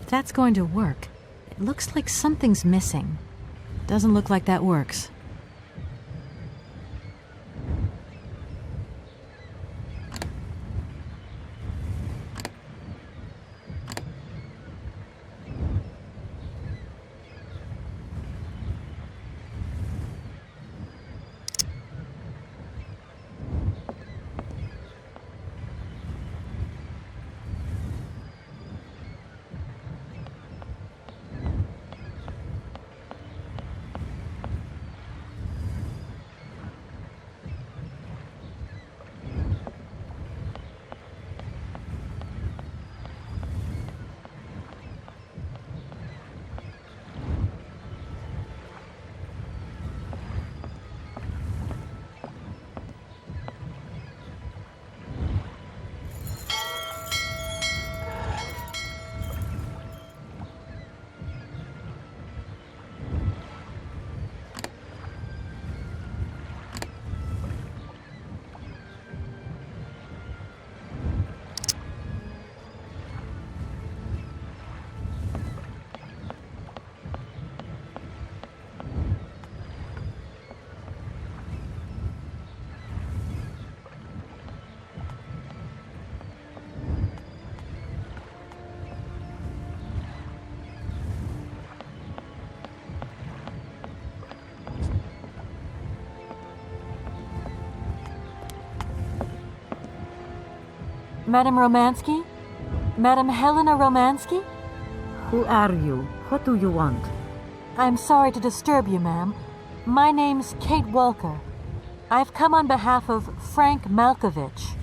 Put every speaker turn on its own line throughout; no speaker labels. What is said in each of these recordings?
If that's going to work, it looks like something's missing. Doesn't look like that works.
Madame Romanski? Madame Helena Romanski?
Who are you? What do you want?
I'm sorry to disturb you, ma'am. My name's Kate Walker. I've come on behalf of Frank Malkovich.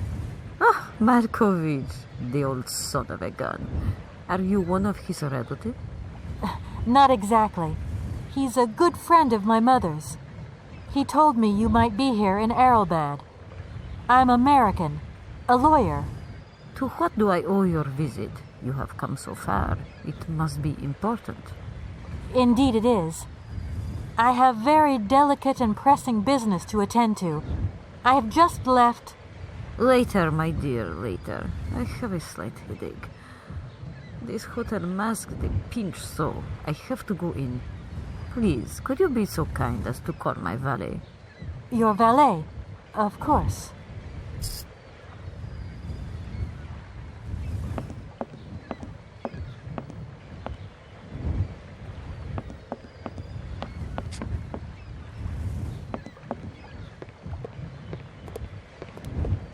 Ah, Markovich, the old son of a gun. Are you one of his relatives?
Not exactly. He's a good friend of my mother's. He told me you might be here in Arrowbad. I'm American, a lawyer.
To what do I owe your visit? You have come so far. It must be important.
Indeed it is. I have very delicate and pressing business to attend to. I have just left...
Later, my dear, later. I have a slight headache. This hotel mask, they pinch so. I have to go in. Please, could you be so kind as to call my valet?
Your valet? Of course.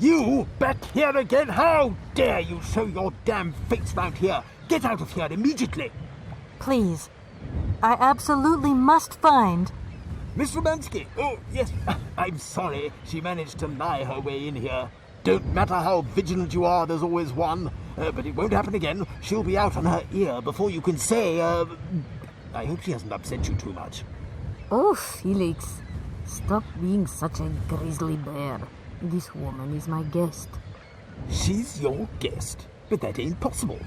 You back here again? How dare you show your damn face round here? Get out of here immediately!
Please. I absolutely must find...
Miss Romanski! Oh, yes, I'm sorry. She managed to lie her way in here. Don't matter how vigilant you are, there's always one. But it won't happen again. She'll be out on her ear before you can say, I hope she hasn't upset you too much.
Oh, Felix. Stop being such a grizzly bear. This woman is my guest.
She's your guest? But that ain't possible.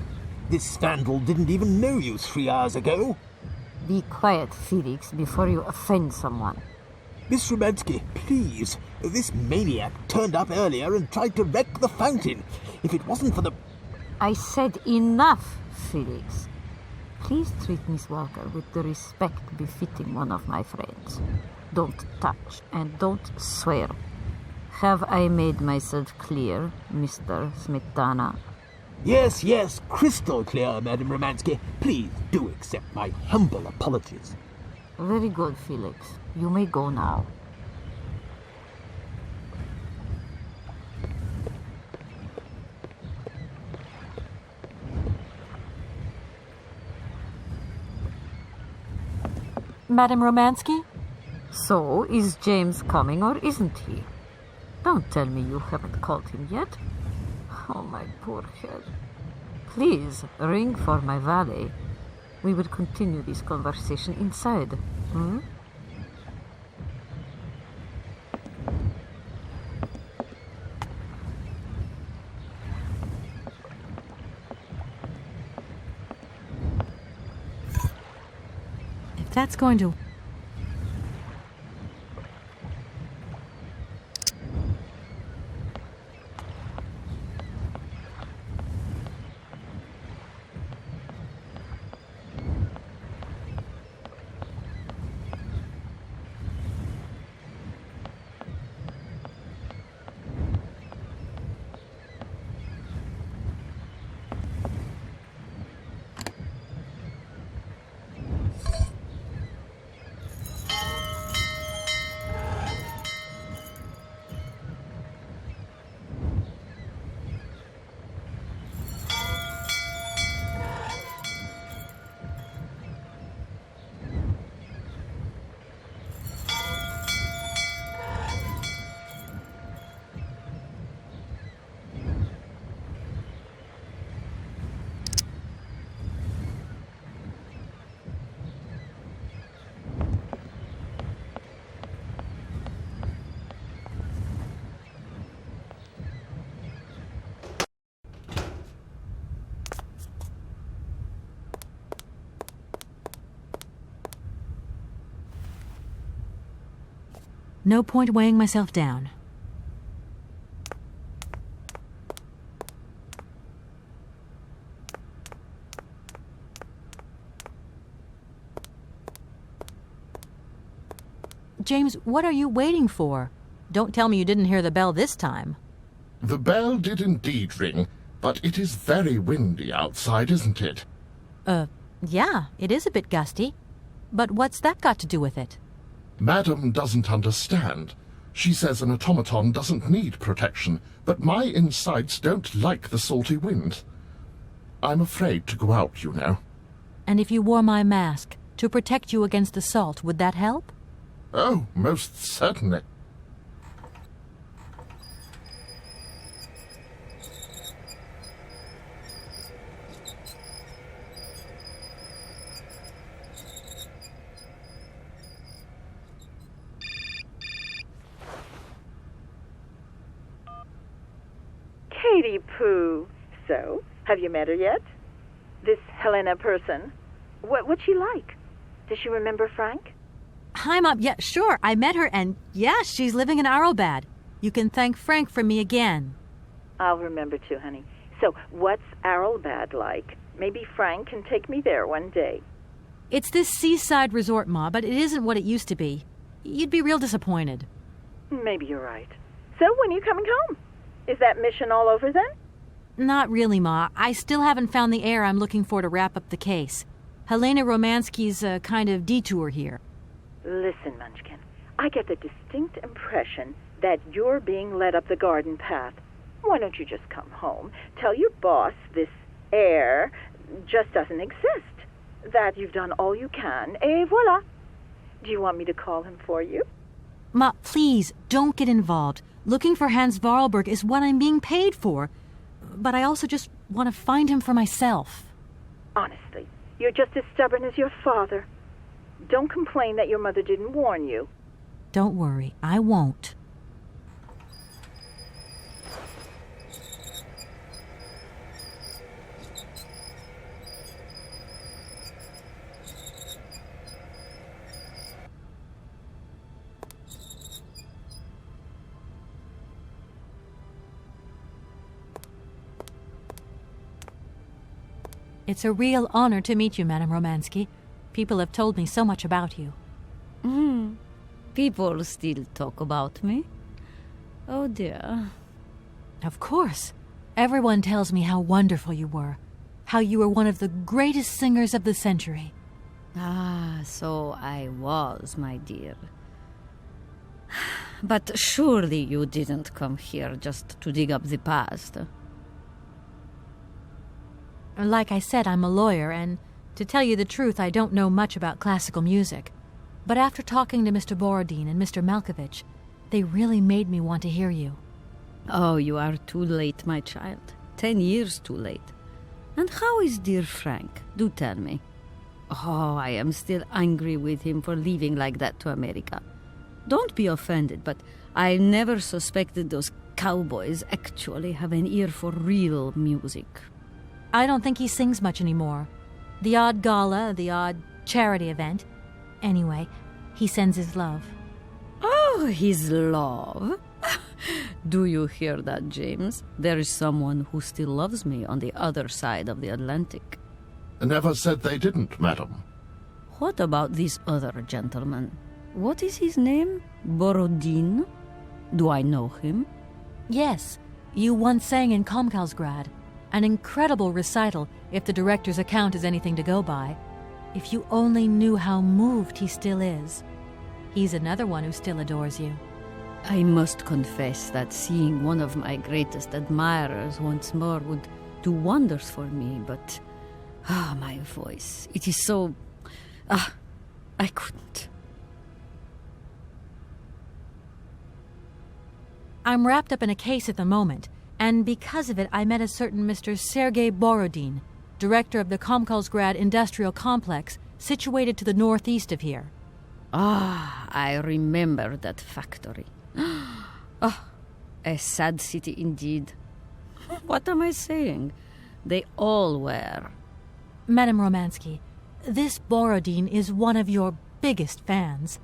This vandal didn't even know you 3 hours ago.
Be quiet, Felix, before you offend someone.
Miss Romanski, please. This maniac turned up earlier and tried to wreck the fountain. If it wasn't for the...
I said enough, Felix. Please treat Miss Walker with the respect befitting one of my friends. Don't touch and don't swear. Have I made myself clear, Mr. Smetana?
Yes, crystal clear, Madame Romanski. Please do accept my humble apologies.
Very good, Felix. You may go now.
Madame Romanski?
So, is James coming or isn't he? Don't tell me you haven't called him yet. Oh, my poor head. Please, ring for my valet. We will continue this conversation inside. Hmm?
If that's going to... No point weighing myself down. James, what are you waiting for? Don't tell me you didn't hear the bell this time.
The bell did indeed ring, but it is very windy outside, isn't it?
Yeah, it is a bit gusty. But what's that got to do with it?
Madam doesn't understand. She says an automaton doesn't need protection, but my insides don't like the salty wind. I'm afraid to go out, you know.
And if you wore my mask to protect you against the salt, would that help?
Oh, most certainly.
Katie Pooh. So, have you met her yet? This Helena person? What's she like? Does she remember Frank?
Hi, Mom. Yeah, sure. I met her, and yeah, she's living in Arlbad. You can thank Frank for me again.
I'll remember too, honey. So, what's Arlbad like? Maybe Frank can take me there one day.
It's this seaside resort, Ma, but it isn't what it used to be. You'd be real disappointed.
Maybe you're right. So, when are you coming home? Is that mission all over then?
Not really, Ma. I still haven't found the heir I'm looking for to wrap up the case. Helena Romanski's a kind of detour here.
Listen, Munchkin, I get the distinct impression that you're being led up the garden path. Why don't you just come home, tell your boss this heir just doesn't exist, that you've done all you can, et voila. Do you want me to call him for you?
Ma, please, don't get involved. Looking for Hans Voralberg is what I'm being paid for. But I also just want to find him for myself.
Honestly, you're just as stubborn as your father. Don't complain that your mother didn't warn you.
Don't worry, I won't. It's a real honor to meet you, Madame Romanski. People have told me so much about you.
People still talk about me. Oh dear.
Of course. Everyone tells me how wonderful you were. How you were one of the greatest singers of the century.
Ah, so I was, my dear. But surely you didn't come here just to dig up the past.
Like I said, I'm a lawyer, and to tell you the truth, I don't know much about classical music. But after talking to Mr. Borodin and Mr. Malkovich, they really made me want to hear you.
Oh, you are too late, my child. 10 years too late. And how is dear Frank? Do tell me. Oh, I am still angry with him for leaving like that to America. Don't be offended, but I never suspected those cowboys actually have an ear for real music.
I don't think he sings much anymore. The odd gala, the odd charity event. Anyway, he sends his love.
Oh, his love? Do you hear that, James? There is someone who still loves me on the other side of the Atlantic.
Never said they didn't, madam.
What about this other gentleman? What is his name? Borodin? Do I know him?
Yes, you once sang in Komkalsgrad. An incredible recital, if the director's account is anything to go by. If you only knew how moved he still is. He's another one who still adores you.
I must confess that seeing one of my greatest admirers once more would do wonders for me, but... my voice. It is so... I couldn't.
I'm wrapped up in a case at the moment, and because of it I met a certain Mr. Sergei Borodin, director of the Komkalsgrad Industrial Complex, situated to the northeast of here.
I remember that factory. A sad city indeed. What am I saying? They all were.
Madame Romanski, this Borodin is one of your biggest fans.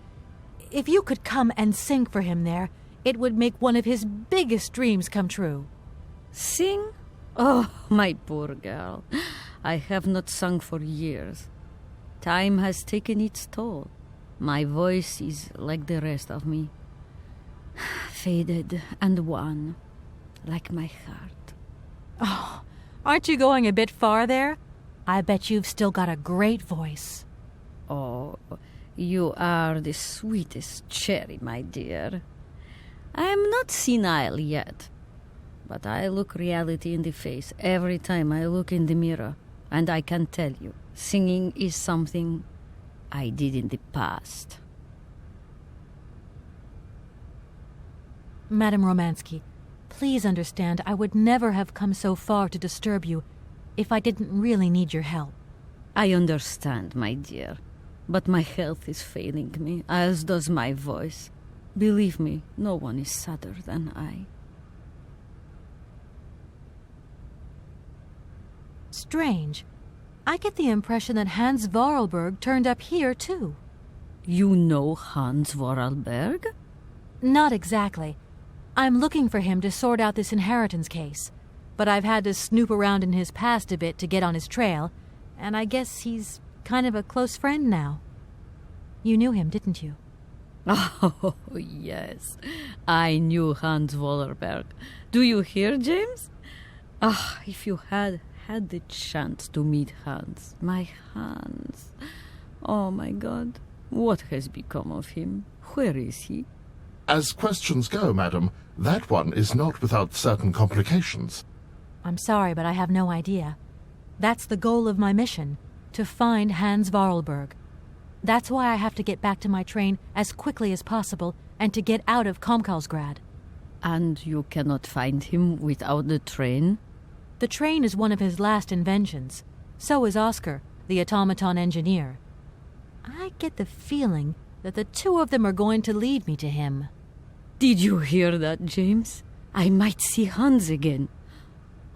If you could come and sing for him there, it would make one of his biggest dreams come true.
Sing? Oh, my poor girl. I have not sung for years. Time has taken its toll. My voice is like the rest of me. Faded and wan, like my heart.
Oh, aren't you going a bit far there? I bet you've still got a great voice.
Oh, you are the sweetest cherry, my dear. I am not senile yet, but I look reality in the face every time I look in the mirror, and I can tell you, singing is something I did in the past.
Madame Romanski, please understand I would never have come so far to disturb you if I didn't really need your help.
I understand, my dear, but my health is failing me, as does my voice. Believe me, no one is sadder than I.
Strange. I get the impression that Hans Voralberg turned up here, too.
You know Hans Voralberg?
Not exactly. I'm looking for him to sort out this inheritance case, but I've had to snoop around in his past a bit to get on his trail, and I guess he's kind of a close friend now. You knew him, didn't you?
Oh, yes. I knew Hans Voralberg. Do you hear, James? Ah, if you had the chance to meet Hans. My Hans. Oh, my God. What has become of him? Where is he?
As questions go, madam, that one is not without certain complications.
I'm sorry, but I have no idea. That's the goal of my mission, to find Hans Voralberg. That's why I have to get back to my train as quickly as possible and to get out of Komkalsgrad.
And you cannot find him without the train?
The train is one of his last inventions. So is Oscar, the automaton engineer. I get the feeling that the two of them are going to lead me to him.
Did you hear that, James? I might see Hans again.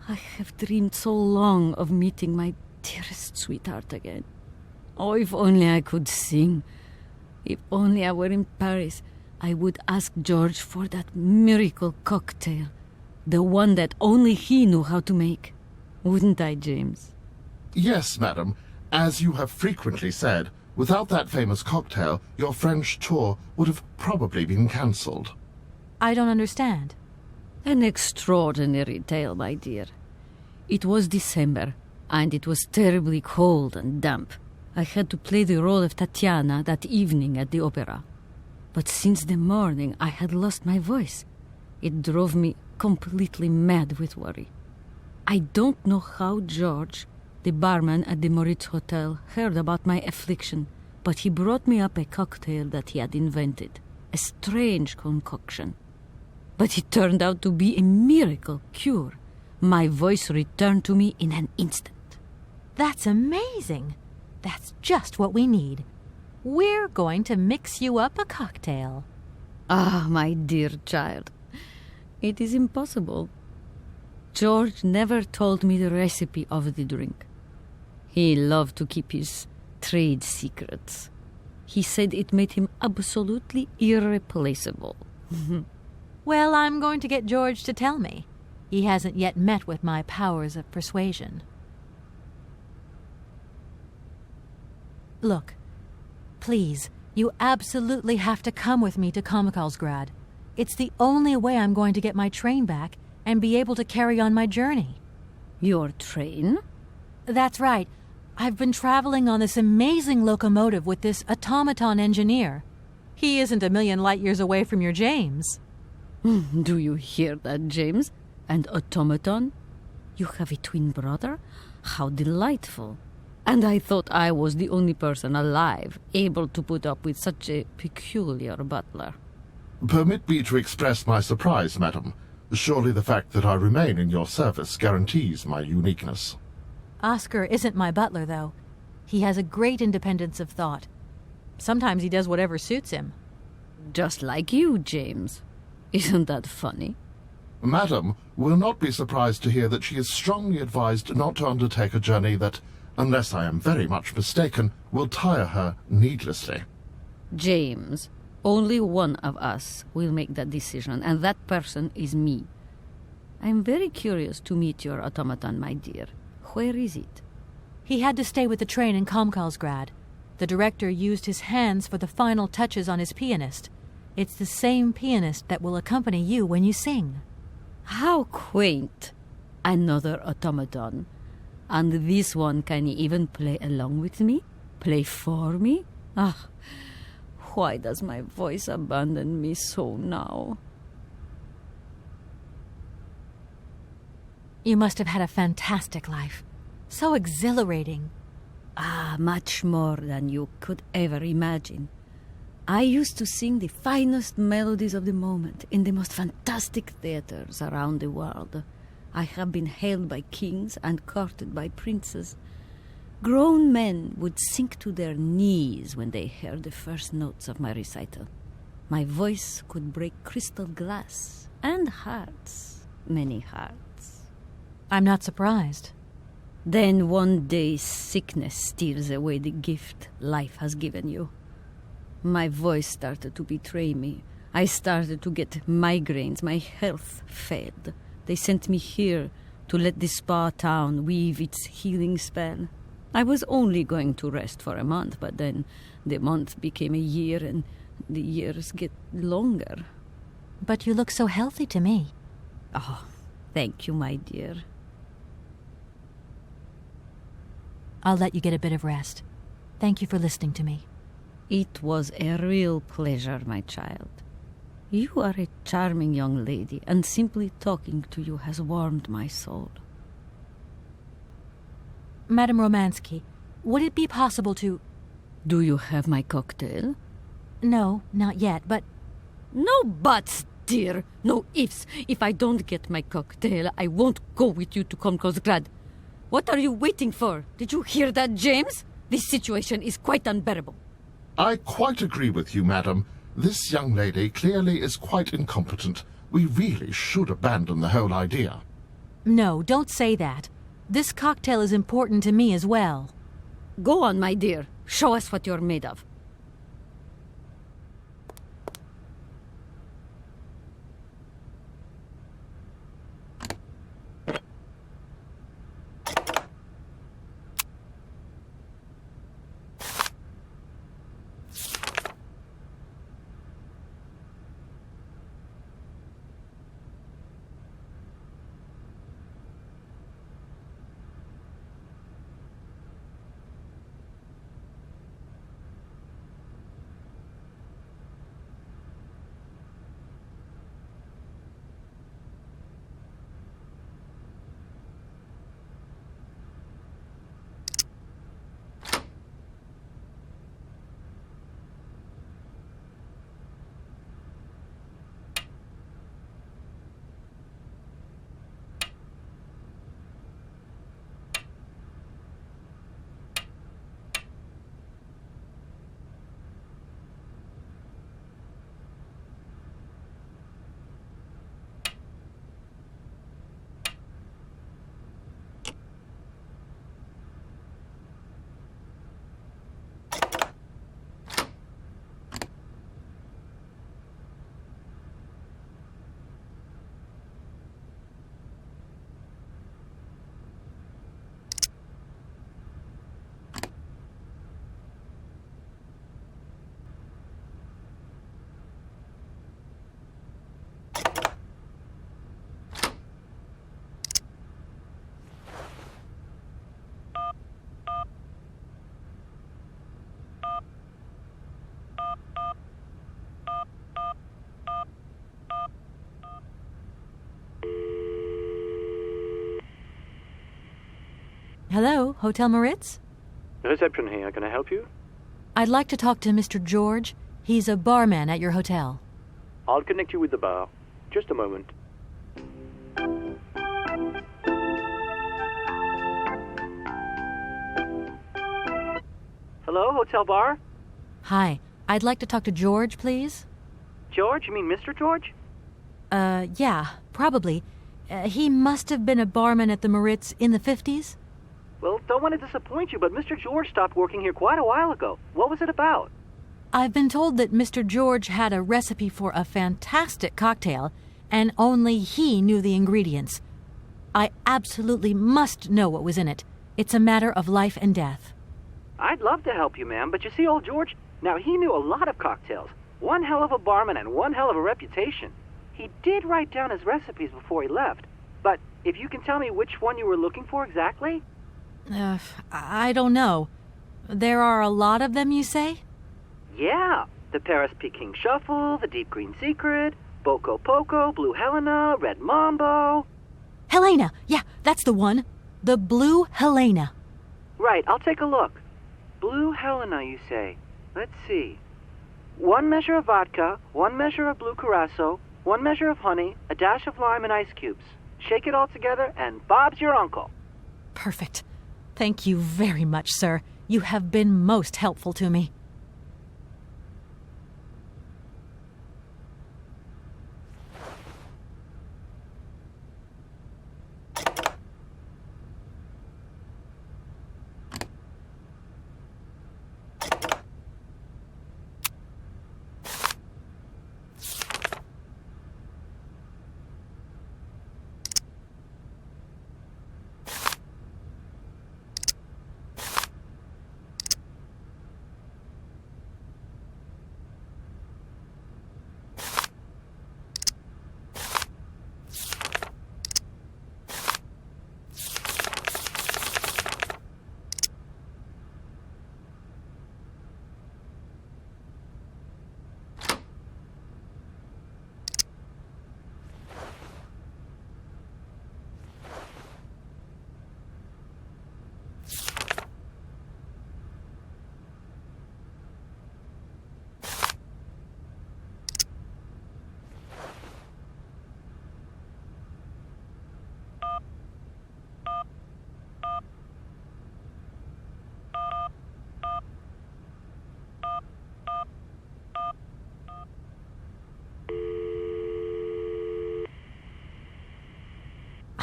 I have dreamed so long of meeting my dearest sweetheart again. Oh, if only I could sing. If only I were in Paris, I would ask George for that miracle cocktail. The one that only he knew how to make. Wouldn't I, James?
Yes, madam. As you have frequently said, without that famous cocktail, your French tour would have probably been cancelled.
I don't understand.
An extraordinary tale, my dear. It was December, and it was terribly cold and damp. I had to play the role of Tatiana that evening at the opera. But since the morning, I had lost my voice. It drove me completely mad with worry. I don't know how George, the barman at the Moritz Hotel, heard about my affliction, but he brought me up a cocktail that he had invented, a strange concoction. But it turned out to be a miracle cure. My voice returned to me in an instant.
That's amazing. That's just what we need. We're going to mix you up a cocktail.
Ah, my dear child. It is impossible. George never told me the recipe of the drink. He loved to keep his trade secrets. He said it made him absolutely irreplaceable.
Well, I'm going to get George to tell me. He hasn't yet met with my powers of persuasion. Look, please, you absolutely have to come with me to Komkalsgrad. It's the only way I'm going to get my train back and be able to carry on my journey.
Your train?
That's right. I've been traveling on this amazing locomotive with this automaton engineer. He isn't a million light years away from your James.
Do you hear that, James? And automaton? You have a twin brother? How delightful. And I thought I was the only person alive able to put up with such a peculiar butler.
Permit me to express my surprise, madam. Surely the fact that I remain in your service guarantees my uniqueness.
Oscar isn't my butler, though. He has a great independence of thought. Sometimes he does whatever suits him.
Just like you, James. Isn't that funny?
Madam will not be surprised to hear that she is strongly advised not to undertake a journey that, unless I am very much mistaken, will tire her needlessly.
James, Only one of us will make that decision, and that person is me. I'm very curious to meet your automaton, my dear. Where is it?
He had to stay with the train in Komkalsgrad. The director used his hands for the final touches on his pianist. It's the same pianist that will accompany you when you sing.
How quaint. Another automaton. And this one can even play along with me? Play for me? Ah, why does my voice abandon me so now?
You must have had a fantastic life. So exhilarating.
Ah, much more than you could ever imagine. I used to sing the finest melodies of the moment in the most fantastic theaters around the world. I have been hailed by kings and courted by princes. Grown men would sink to their knees when they heard the first notes of my recital. My voice could break crystal glass and hearts, many hearts.
I'm not surprised.
Then one day sickness steals away the gift life has given you. My voice started to betray me. I started to get migraines. My health failed. They sent me here to let the spa town weave its healing spell. I was only going to rest for a month, but then the month became a year and the years get longer.
But you look so healthy to me.
Oh, thank you, my dear.
I'll let you get a bit of rest. Thank you for listening to me.
It was a real pleasure, my child. You are a charming young lady, and simply talking to you has warmed my soul.
Madame Romanski, would it be possible to...
Do you have my cocktail?
No, not yet, but...
No buts, dear. No ifs. If I don't get my cocktail, I won't go with you to Komkalsgrad. What are you waiting for? Did you hear that, James? This situation is quite unbearable.
I quite agree with you, madam. This young lady clearly is quite incompetent. We really should abandon the whole idea.
No, don't say that. This cocktail is important to me as well.
Go on, my dear. Show us what you're made of.
Hello, Hotel Moritz?
Reception here. Can I help you?
I'd like to talk to Mr. George. He's a barman at your hotel.
I'll connect you with the bar. Just a moment. Hello, hotel bar?
Hi, I'd like to talk to George, please.
George? You mean Mr. George?
Yeah, probably. He must have been a barman at the Moritz in the 50s.
Well, don't want to disappoint you, but Mr. George stopped working here quite a while ago. What was it about?
I've been told that Mr. George had a recipe for a fantastic cocktail, and only he knew the ingredients. I absolutely must know what was in it. It's a matter of life and death.
I'd love to help you, ma'am, but you see, old George, now he knew a lot of cocktails. One hell of a barman and one hell of a reputation. He did write down his recipes before he left. But if you can tell me which one you were looking for exactly?
I don't know. There are a lot of them, you say?
Yeah. The Paris Peking Shuffle, the Deep Green Secret, Boko Poco, Blue Helena, Red Mambo.
Helena! Yeah, that's the one. The Blue Helena.
Right, I'll take a look. Blue Helena, you say. Let's see. 1 measure of vodka, 1 measure of blue curacao, 1 measure of honey, a dash of lime and ice cubes. Shake it all together, and Bob's your uncle.
Perfect. Thank you very much, sir. You have been most helpful to me.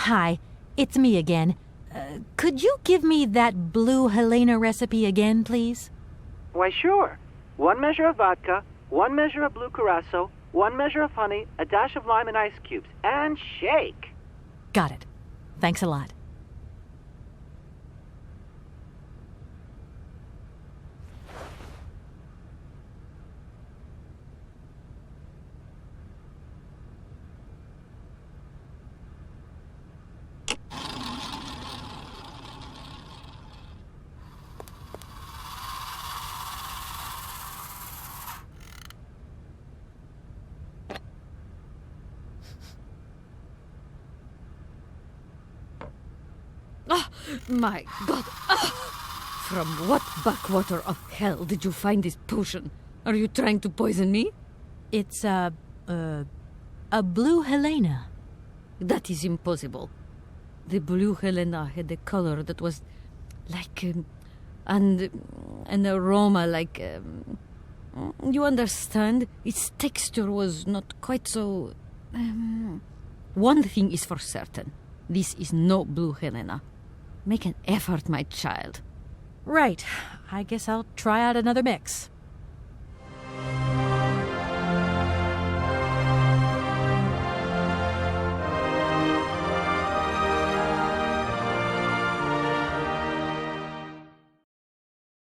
Hi, it's me again. Could you give me that Blue Helena recipe again, please?
Why, sure. 1 measure of vodka, 1 measure of blue curacao, 1 measure of honey, a dash of lime and ice cubes, and shake.
Got it. Thanks a lot.
My God! From what backwater of hell did you find this potion? Are you trying to poison me?
It's a Blue Helena.
That is impossible. The Blue Helena had a color that was like and an aroma like you understand? Its texture was not quite so. One thing is for certain: this is no Blue Helena. Make an effort, my child.
Right. I guess I'll try out another mix.